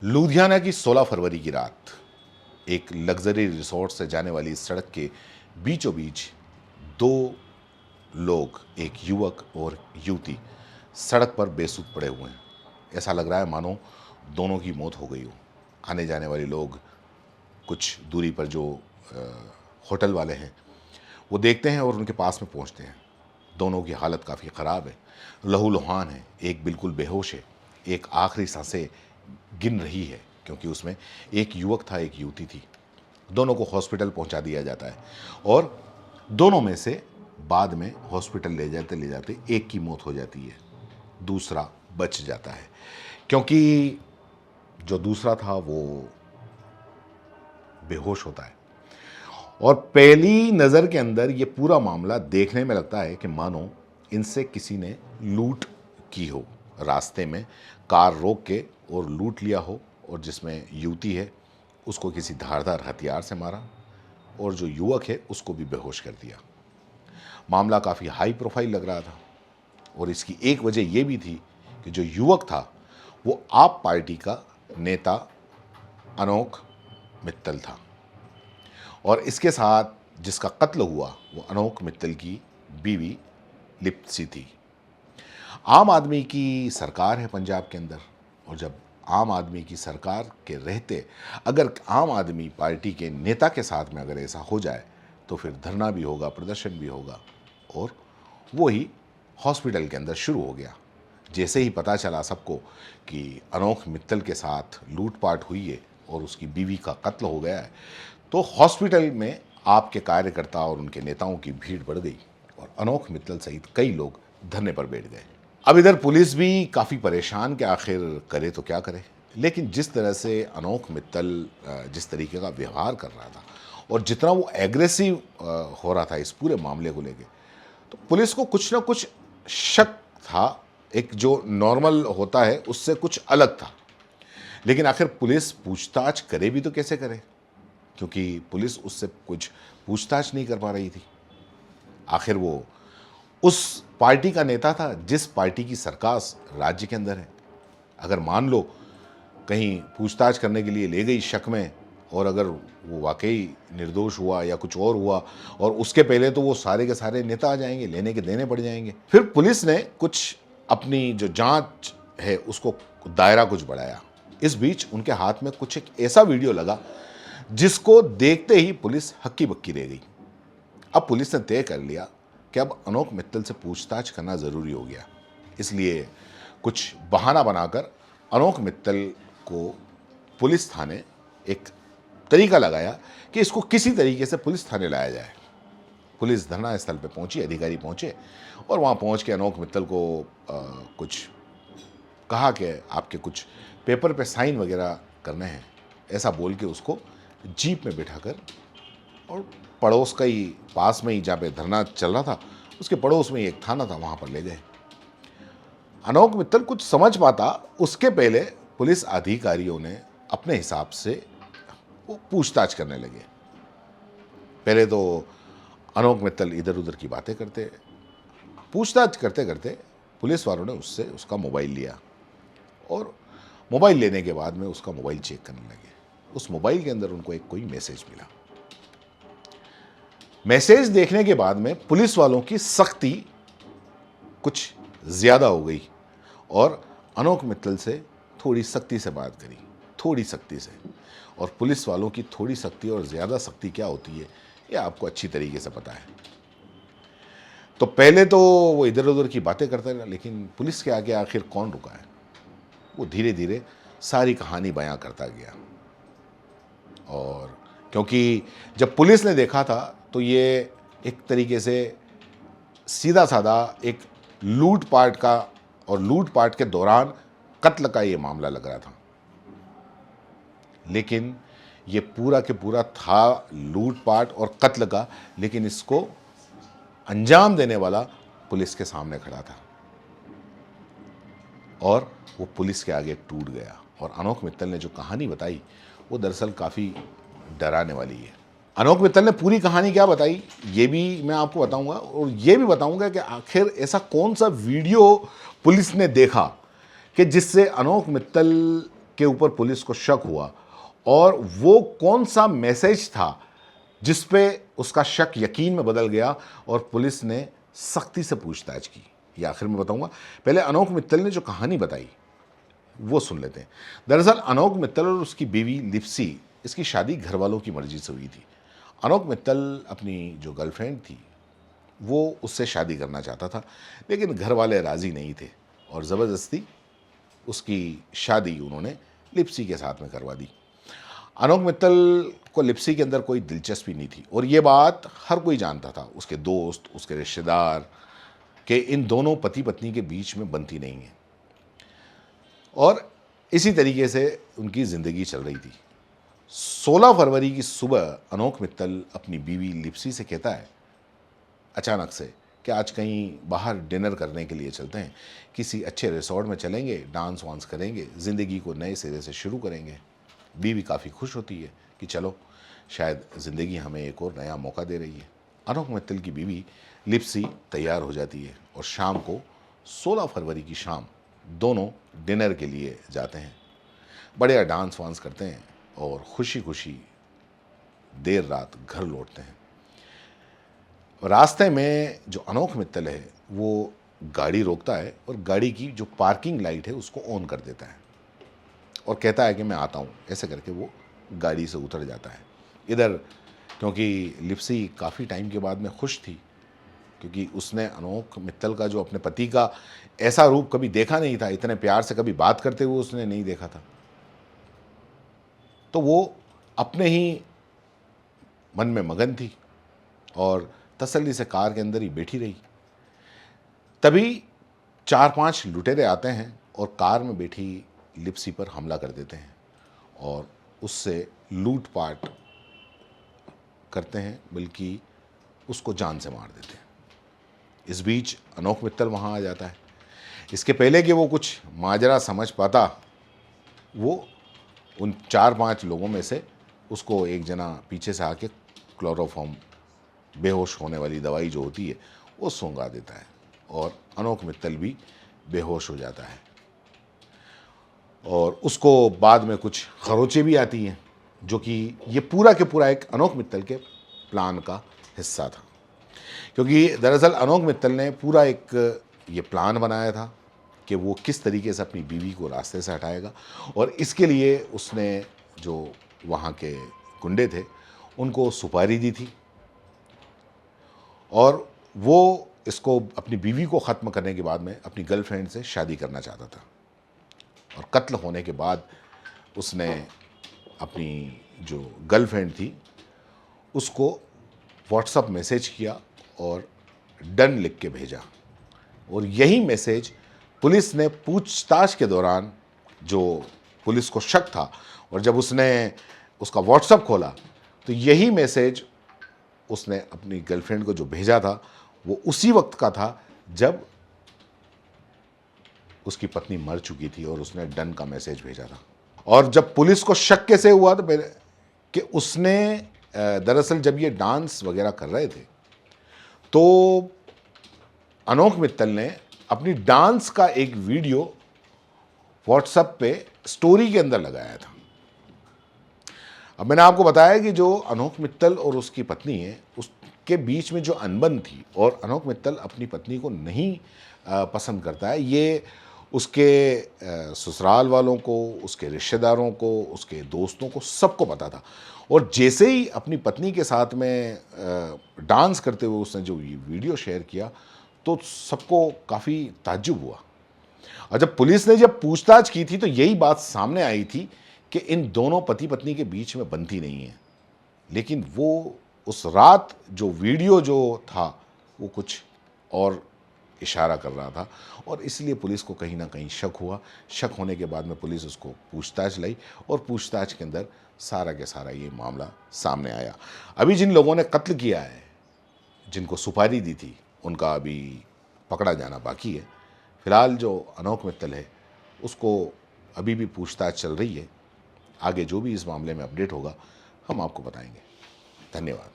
लुधियाना की 16 फरवरी की रात एक लग्जरी रिसोर्ट से जाने वाली इस सड़क के बीचों बीच दो लोग, एक युवक और युवती, सड़क पर बेसुध पड़े हुए हैं। ऐसा लग रहा है मानो दोनों की मौत हो गई हो। आने जाने वाले लोग, कुछ दूरी पर जो होटल वाले हैं, वो देखते हैं और उनके पास में पहुंचते हैं। दोनों की हालत काफ़ी ख़राब है, लहूलुहान है। एक बिल्कुल बेहोश है, एक आखिरी सांसें गिन रही है, क्योंकि उसमें एक युवक था, एक युवती थी। दोनों को हॉस्पिटल पहुंचा दिया जाता है और दोनों में से बाद में हॉस्पिटल ले जाते एक की मौत हो जाती है, दूसरा बच जाता है। क्योंकि जो दूसरा था वो बेहोश होता है। और पहली नज़र के अंदर ये पूरा मामला देखने में लगता है कि मानो इनसे किसी ने लूट की हो, रास्ते में कार रोक के और लूट लिया हो, और जिसमें युवती है उसको किसी धारदार हथियार से मारा और जो युवक है उसको भी बेहोश कर दिया। मामला काफ़ी हाई प्रोफाइल लग रहा था और इसकी एक वजह यह भी थी कि जो युवक था वो आप पार्टी का नेता अनोख मित्तल था और इसके साथ जिसका कत्ल हुआ वो अनोख मित्तल की बीवी लिप्सी थी। आम आदमी की सरकार है पंजाब के अंदर, और जब आम आदमी की सरकार के रहते अगर आम आदमी पार्टी के नेता के साथ में अगर ऐसा हो जाए तो फिर धरना भी होगा, प्रदर्शन भी होगा। और वो ही हॉस्पिटल के अंदर शुरू हो गया। जैसे ही पता चला सबको कि अनोख मित्तल के साथ लूटपाट हुई है और उसकी बीवी का कत्ल हो गया है, तो हॉस्पिटल में आपके कार्यकर्ता और उनके नेताओं की भीड़ बढ़ गई और अनोख मित्तल सहित कई लोग धरने पर बैठ गए। अब इधर पुलिस भी काफ़ी परेशान कि आखिर करे तो क्या करे। लेकिन जिस तरह से अनोख मित्तल जिस तरीके का व्यवहार कर रहा था और जितना वो एग्रेसिव हो रहा था इस पूरे मामले को लेके, तो पुलिस को कुछ ना कुछ शक था। एक जो नॉर्मल होता है उससे कुछ अलग था। लेकिन आखिर पुलिस पूछताछ करे भी तो कैसे करे, क्योंकि पुलिस उससे कुछ पूछताछ नहीं कर पा रही थी। आखिर वो उस पार्टी का नेता था जिस पार्टी की सरकार राज्य के अंदर है। अगर मान लो कहीं पूछताछ करने के लिए ले गई शक में, और अगर वो वाकई निर्दोष हुआ या कुछ और हुआ, और उसके पहले तो वो सारे के सारे नेता आ जाएंगे, लेने के देने पड़ जाएंगे। फिर पुलिस ने कुछ अपनी जो जांच है उसको दायरा कुछ बढ़ाया। इस बीच उनके हाथ में कुछ एक ऐसा वीडियो लगा जिसको देखते ही पुलिस हक्की बक्की रह गई। अब पुलिस ने तय कर लिया कि अब अनोख मित्तल से पूछताछ करना ज़रूरी हो गया। इसलिए कुछ बहाना बनाकर अनोख मित्तल को पुलिस थाने एक तरीका लगाया कि इसको किसी तरीके से पुलिस थाने लाया जाए। पुलिस धरना स्थल पर पहुंची, अधिकारी पहुंचे और वहां पहुंच के अनोख मित्तल को कुछ कहा कि आपके कुछ पेपर पे साइन वगैरह करने हैं, ऐसा बोल के उसको जीप में बिठाकर और पड़ोस का ही पास में ही जहाँ पे धरना चल रहा था उसके पड़ोस में ही एक थाना था, वहाँ पर ले गए। अनोख मित्तल कुछ समझ पाता उसके पहले पुलिस अधिकारियों ने अपने हिसाब से वो पूछताछ करने लगे। पहले तो अनोख मित्तल इधर उधर की बातें करते, पूछताछ करते करते पुलिस वालों ने उससे उसका मोबाइल लिया और मोबाइल लेने के बाद में उसका मोबाइल चेक करने लगे। उस मोबाइल के अंदर उनको एक कोई मैसेज मिला। मैसेज देखने के बाद में पुलिस वालों की सख्ती कुछ ज्यादा हो गई और अनोख मित्तल से थोड़ी सख्ती से बात करी, थोड़ी सख्ती से। और पुलिस वालों की थोड़ी सख्ती और ज्यादा सख्ती क्या होती है ये आपको अच्छी तरीके से पता है। तो पहले तो वो इधर उधर की बातें करता रहा, लेकिन पुलिस के आगे आखिर कौन रुका है। वो धीरे धीरे सारी कहानी बयां करता गया। और क्योंकि जब पुलिस ने देखा था तो ये एक तरीके से सीधा साधा एक लूटपाट का, और लूटपाट के दौरान कत्ल का ये मामला लग रहा था। लेकिन ये पूरा के पूरा था लूटपाट और कत्ल का, लेकिन इसको अंजाम देने वाला पुलिस के सामने खड़ा था और वो पुलिस के आगे टूट गया। और अनोख मित्तल ने जो कहानी बताई वो दरअसल काफ़ी डराने वाली है। अनोख मित्तल ने पूरी कहानी क्या बताई ये भी मैं आपको बताऊंगा, और ये भी बताऊंगा कि आखिर ऐसा कौन सा वीडियो पुलिस ने देखा कि जिससे अनोख मित्तल के ऊपर पुलिस को शक हुआ और वो कौन सा मैसेज था जिस पे उसका शक यकीन में बदल गया और पुलिस ने सख्ती से पूछताछ की, ये आखिर में बताऊंगा। पहले अनोख मित्तल ने जो कहानी बताई वो सुन लेते हैं। दरअसल अनोख मित्तल और उसकी बीवी लिप्सी, इसकी शादी घर वालों की मर्जी से हुई थी। अनोख मित्तल अपनी जो गर्लफ्रेंड थी वो उससे शादी करना चाहता था, लेकिन घर वाले राज़ी नहीं थे और ज़बरदस्ती उसकी शादी उन्होंने लिप्सी के साथ में करवा दी। अनोख मित्तल को लिप्सी के अंदर कोई दिलचस्पी नहीं थी और ये बात हर कोई जानता था, उसके दोस्त, उसके रिश्तेदार, कि इन दोनों पति पत्नी के बीच में बनती नहीं है और इसी तरीके से उनकी ज़िंदगी चल रही थी। 16 फरवरी की सुबह अनोख मित्तल अपनी बीवी लिप्सी से कहता है अचानक से कि आज कहीं बाहर डिनर करने के लिए चलते हैं, किसी अच्छे रिसोर्ट में चलेंगे, डांस वांस करेंगे, ज़िंदगी को नए सिरे से शुरू करेंगे। बीवी काफ़ी खुश होती है कि चलो शायद ज़िंदगी हमें एक और नया मौका दे रही है। अनोख मित्तल की बीवी लिप्सी तैयार हो जाती है और शाम को 16 फरवरी की शाम दोनों डिनर के लिए जाते हैं। बढ़िया डांस वांस करते हैं और खुशी खुशी देर रात घर लौटते हैं। रास्ते में जो अनोख मित्तल है वो गाड़ी रोकता है और गाड़ी की जो पार्किंग लाइट है उसको ऑन कर देता है और कहता है कि मैं आता हूँ। ऐसे करके वो गाड़ी से उतर जाता है। इधर क्योंकि लिप्सी काफ़ी टाइम के बाद में खुश थी, क्योंकि उसने अनोख मित्तल का जो अपने पति का ऐसा रूप कभी देखा नहीं था, इतने प्यार से कभी बात करते हुए उसने नहीं देखा था, तो वो अपने ही मन में मगन थी और तसल्ली से कार के अंदर ही बैठी रही। तभी 4-5 लुटेरे आते हैं और कार में बैठी लिप्सी पर हमला कर देते हैं और उससे लूटपाट करते हैं, बल्कि उसको जान से मार देते हैं। इस बीच अनोख मित्तल वहाँ आ जाता है। इसके पहले कि वो कुछ माजरा समझ पाता, वो उन 4-5 लोगों में से उसको एक जना पीछे से आके क्लोरोफॉर्म, बेहोश होने वाली दवाई जो होती है, वो सूंघा देता है और अनोख मित्तल भी बेहोश हो जाता है और उसको बाद में कुछ खरोचें भी आती हैं, जो कि ये पूरा के पूरा एक अनोख मित्तल के प्लान का हिस्सा था। क्योंकि दरअसल अनोख मित्तल ने पूरा एक ये प्लान बनाया था कि वो किस तरीके से अपनी बीवी को रास्ते से हटाएगा और इसके लिए उसने जो वहाँ के गुंडे थे उनको सुपारी दी थी और वो इसको अपनी बीवी को ख़त्म करने के बाद में अपनी गर्लफ्रेंड से शादी करना चाहता था। और कत्ल होने के बाद उसने अपनी जो गर्लफ्रेंड थी उसको व्हाट्सएप मैसेज किया और डन लिख के भेजा और यही मैसेज पुलिस ने पूछताछ के दौरान, जो पुलिस को शक था और जब उसने उसका व्हाट्सएप खोला तो यही मैसेज उसने अपनी गर्लफ्रेंड को जो भेजा था वो उसी वक्त का था जब उसकी पत्नी मर चुकी थी और उसने डन का मैसेज भेजा था। और जब पुलिस को शक कैसे हुआ तो कि उसने दरअसल जब ये डांस वगैरह कर रहे थे तो अनोख मित्तल ने अपनी डांस का एक वीडियो व्हाट्सएप पे स्टोरी के अंदर लगाया था। अब मैंने आपको बताया कि जो अनोख मित्तल और उसकी पत्नी है उसके बीच में जो अनबन थी और अनोख मित्तल अपनी पत्नी को नहीं पसंद करता है, ये उसके ससुराल वालों को, उसके रिश्तेदारों को, उसके दोस्तों को, सबको पता था। और जैसे ही अपनी पत्नी के साथ में डांस करते हुए उसने जो वीडियो शेयर किया तो सबको काफ़ी ताज्जुब हुआ। और जब पुलिस ने जब पूछताछ की थी तो यही बात सामने आई थी कि इन दोनों पति पत्नी के बीच में बनती नहीं है, लेकिन वो उस रात जो वीडियो जो था वो कुछ और इशारा कर रहा था और इसलिए पुलिस को कहीं ना कहीं शक हुआ। शक होने के बाद में पुलिस उसको पूछताछ लाई और पूछताछ के अंदर सारा के सारा ये मामला सामने आया। अभी जिन लोगों ने कत्ल किया है, जिनको सुपारी दी थी, उनका अभी पकड़ा जाना बाकी है। फिलहाल जो अनोख मित्तल है उसको अभी भी पूछताछ चल रही है। आगे जो भी इस मामले में अपडेट होगा हम आपको बताएंगे। धन्यवाद।